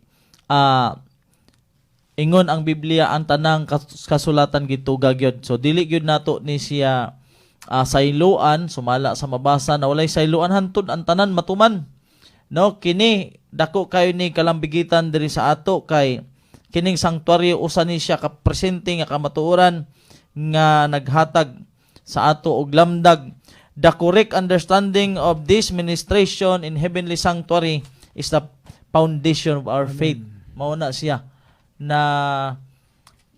ingon ang Biblia ang tanang kasulatan gitugag gyud. So dili gyud nato ni siya sayloan sumala sa mabasa na walay sayloan hantod ang tanan matuman. No, kini dako kayo ni kalambigitan diri sa ato kay kining sanctuary usa ni siya ka presente nga kamatuoran nga naghatag sa ato og lamdag. The correct understanding of this ministration in heavenly sanctuary is the foundation of our faith. Mao na siya na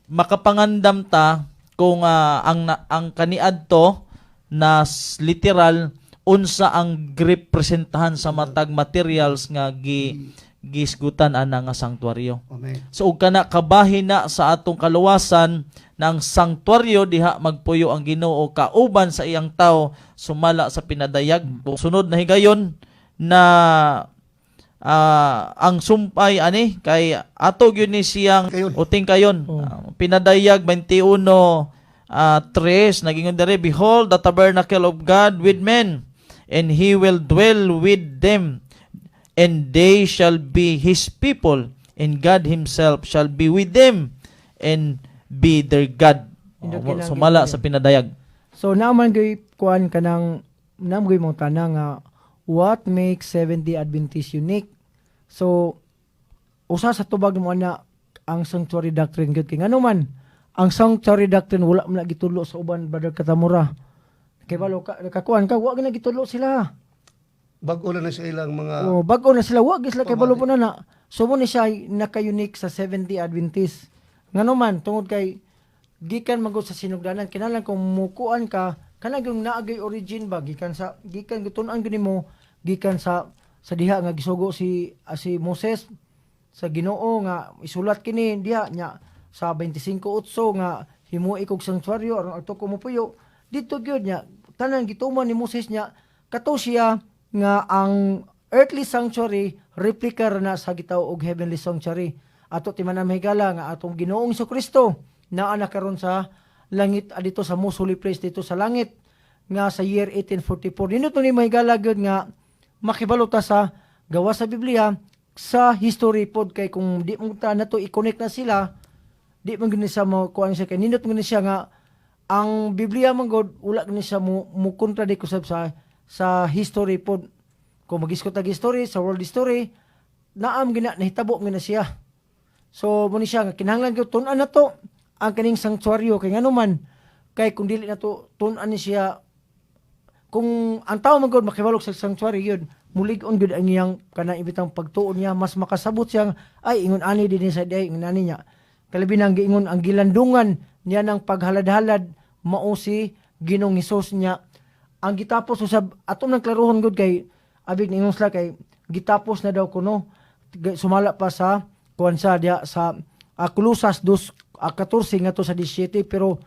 makapangandam ta kung ang kaniadto na literal unsa ang representahan sa matag materials nga gisgutan ana nga sanctuaryo. Amen. So ug kana kabahin na sa atong kaluwasan ng sanctuaryo diha magpuyo ang Ginoo kauban sa iyang tao sumala sa pinadayag. Sunod na higayon na ang sumpay ani kay ato gyud ni siyang Kayon. uting kayon. Pinadayag 21:3 nagingon dere, behold the tabernacle of God with men, and he will dwell with them, and they shall be his people, and God himself shall be with them and be their God. Indot Oh, kinang sumala gid. sa pinadayag. So naman gyud kuan kanang namgoy mong tanang nga what makes Seventh-day Adventist unique. So usa sa tubag mo na ang sanctuary doctrine gyud kay ngano man ang sanctuary doctrine wala man na gitulo sa uban Brother Katamura. Kay balo ka kakuan ka wa na gitulo sila. Bag-o na sa ilang mga Oh, bago na sila wa sila kay balo po na. So mo ni siya naka-unique sa Seventh-day Adventist. Ngano man tungod kay gikan magud sa sinugdanan kinahanglan kung mukuan ka kana yung naagay origin ba gikan gitun-an gani mo gikan sa diha nga gisugo si Moses sa Ginoo nga isulat kini diha nya sa 25:8 nga himuo kog sanctuaryo aron ato ko mopuyo dito gyud nya tanan gituman ni Moses nya kato siya nga ang earthly sanctuary replica ra na sa gitaw og heavenly sanctuary ato timanam higala nga atong Ginoong Jesucristo naa na karon sa langit dito sa most holy place dito sa langit nga sa year 1844 dino to ni mahigala gyud nga makibalo ta sa gawa sa Biblia sa history pod, kay kung di mo ta na to i-connect na sila, di man gani sa mo kuan siya, kay nindot gani siya nga ang Biblia man god wala gani siya mo contradict usab sa history pod. Kung mag-iskot tag history sa world history, naam gina nahitabo gina siya. So mo ni siya nga kinahanglan gyud tun-an na to ang kaning sanctuaryo, kay ngano man kay kung dili na to tun-an ni siya, kung ang tao man god makibalog sa sanctuary yun, mulig-on gud ang iyang kana ibitang pagtuon niya, mas makasabot siya ay ingon ani dinhi sa day ingon ani niya. Kalabi nang giingon ang gilandungan niya ng paghalad-halad mao si Ginoong Hesus niya. Ang gitapos usab atom nang klarohon gud kay abig ningon sila kay gitapos na daw kuno, sumala pa sa kuan sa dia sa Kulusas 2:14 ngadto sa 17, pero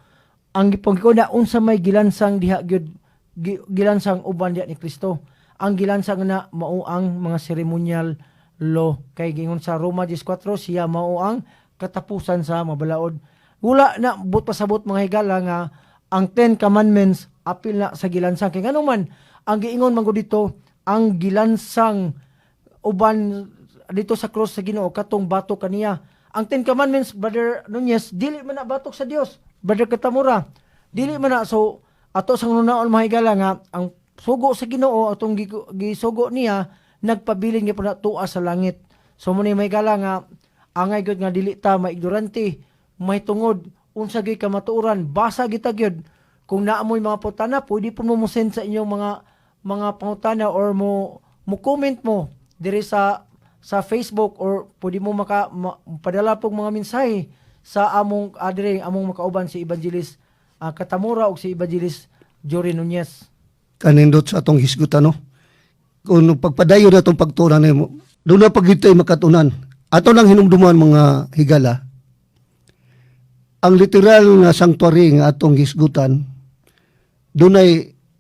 ang gipangko na unsa may gilansang diha gyud, gilansang uban diha ni Kristo. Ang gilansang na mao ang mga ceremonial law, kay gingon sa Roma 10:4 siya mao ang katapusan sa mabalaod. Wala na but pasabot mga higala nga ang 10 commandments apil na sa gilansang, kay ngano man ang giingon man gud dito, ang gilansang uban dito sa cross sa Ginoo katong batok kaniya. Ang 10 commandments, Brother Nunez, dili man na batok sa Dios. Brother Katamura, dili man na. So ato sang nunaon mahigala nga ang sugo sa Ginoo atong gisugo niya nagpabiling gyud na tuwa sa langit. So mo ni mahigala nga angay gyud nga dili ta maignorante, may tungod unsa gyud kamatuoran, basa kita gyud. Kung naamoy mga putana, pwede po mo send sa inyong mga pangutana or mo comment mo diri sa Facebook, or pwede mo padala pog mga mensahe sa among adre among makauban si Evangelist Katamura o si Evangelist Jory Nunez. Kanindot sa atong hisgutan, no? Kung pagpadayo na itong pagtunan mo, doon na pagito'y makatunan. Ato lang hinumduman mga higala. Ang literal nga sanctuary nga atong hisgutan, doon ay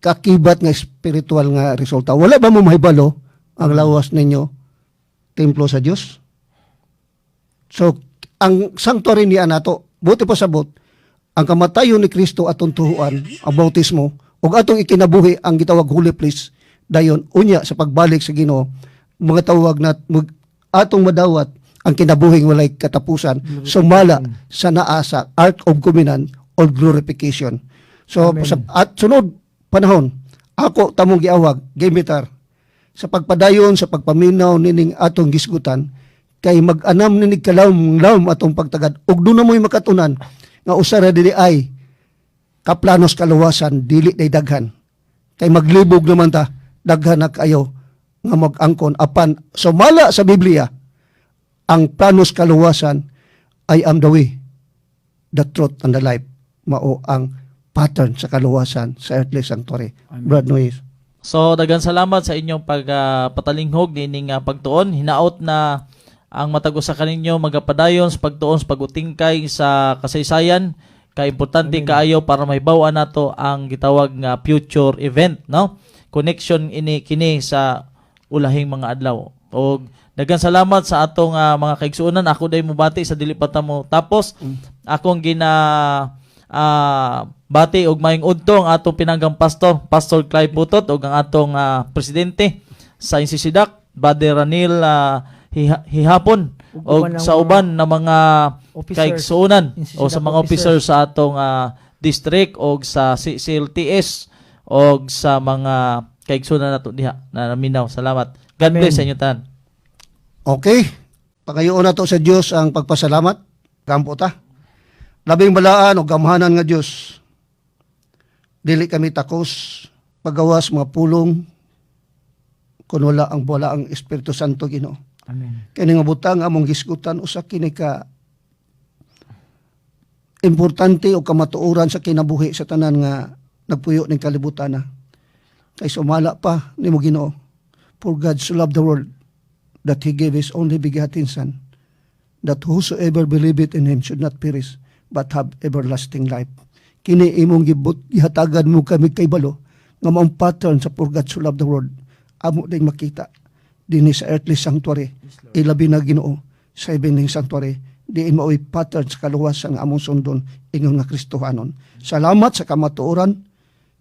kakibat nga spiritual nga resulta. Wala ba mo mahibalo ang lawas ninyo templo sa Dios? So, ang sanctuary niya nato, buti pa sabot, ang kamatayon ni Kristo atong tuhuan, ang bautismo, o atong ikinabuhi ang gitawag holy place, dayon, unya sa pagbalik sa Ginoo, mga tawag na atong madawat ang kinabuhing walay katapusan, sumala sa naasa, art of covenant or glorification. So, at sunod panahon, ako tamong giawag, gimitar, sa pagpadayon, sa pagpaminaw nining atong gisgutan, kay mag-anam ninig kalawm atong pagtagad. Ug doon na mo'y makatunan, nga usara dili ay kaplanos kaluwasan, dili day daghan. Kay maglibog naman ta, daghan na kayo, nga mag-angkon. Apan, sumala sa Biblia, ang planos kaluwasan ay am the way, the truth, and the life. Mao ang pattern sa kaluwasan sa earthly sanctuary. Brad Noyes. So daghang salamat sa inyong pagpatalinghog nining pagtuon. Hinaot na ang matag usa kaninyo magapadayon sa pagtuon sa pagutingkay sa kasaysayan, kay importante kaayo para mahibaw-an nato ang gitawag nga future event, no? Connection kini sa ulahing mga adlaw. Og daghang salamat sa atong mga kaigsuonan. Ako day mubati sa dili pa ta mo tapos. Akong bati og maayong udto ang atong pinanggang Pastor Clive Butot, og ang atong presidente sa Insisidak, Brother Ranil Hihapon, og sa uban na mga kaigsuonan o sa mga officers sa atong district og sa CLTS og sa mga kaigsuonan nato diha na naminaw. Salamat. God bless sa inyo tanan. Okay. Pagayoon na to sa Dios ang pagpasalamat. Kampo ta. Labing balaan o gamhanan nga Dios. Dili kami takos pagawas mga pulong kun wala ang Espiritu Santo Ginoo. Amen. Kani nga butang among gisgutan usa kini ka importante o kamatuoran sa kinabuhi sa tanan nga nagpuyo ning kalibutan na. Kay sumala pa nimo Ginoo. For God so loved the world that He gave His only begotten Son, that whosoever believeth in Him should not perish but have everlasting life. Kini imong gihatagan mo kami kay balo nga maong pattern sa for God so loved the world. Amo ding makita dinhi sa earthly sanctuary, ilabi na Ginoo sa heavenly sanctuary, diin mao'y pattern sa kaluwasan nga among sundon ingon nga Kristohanon. Salamat sa kamatuoran.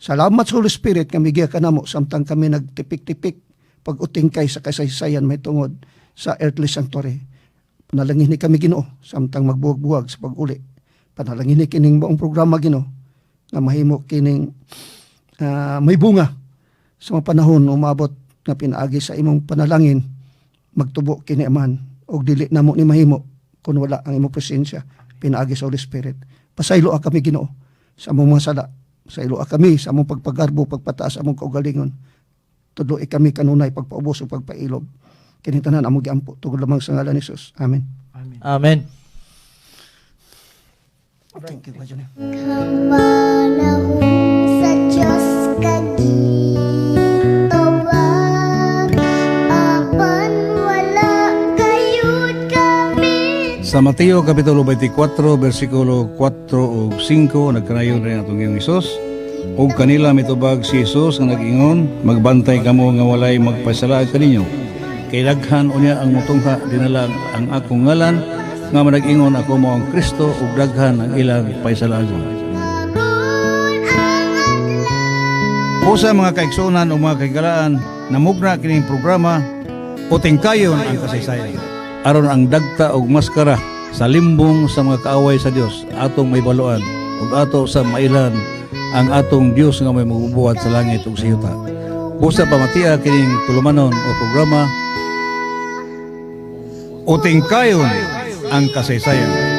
Salamat sa Holy Spirit nga migya kanamo samtang kami nagtipik-tipik pag-utingkay sa kasaysayan may tungod sa earthly sanctuary. Panalangin ni kami Ginoo samtang magbuwag-buwag sa pag-uli. Panalangin ni kining buong programa Ginoo nga mahimo kining may bunga sa mga panahon umabot nga pinaagi sa imong panalangin magtubo kini aman og dili namo ni mahimo kung wala ang imong presensya pinaagi sa Holy Spirit. Pasaylo kami Ginoo sa among mga sala. Pasaylo kami sa among pagpagarbo, pagpataas among kaugalingon. Tudloy kami kanunay pagpaubos ug pagpailob. Kini tanan among giampo tungod lamang sa ngalan ni Jesus. Amen. Amen. Thank you, Brother Johnny. Kamanahon sa Diyos kagitawag, apan wala kayod kami. Sa Mateo Kapitulo 24, versikulo 4 o 5, nagkanayon rin atong iyong Isos. O kanila mitubag si Isos nga nag-ingon, magbantay kamo nga walay magpasala kaninyo. Kay daghan unya ang mutungha dinala ang akong ngalan, nga manag-ingon ako mo ang Kristo ug daghan ang ilang paisalagon. O sa mga kaigsunan o mga kaigalaan, namugna kining programa, uting kayon ang kasaysayan. Aron ang dagta og maskara sa limbong sa mga kaaway sa Dios atong may baluan ug ato sa mailan ang atong Dios nga may magbubuhat sa langit ug sa yuta. Busa pamatia kining tulumanon o programa, uting kayon ang kasaysayan.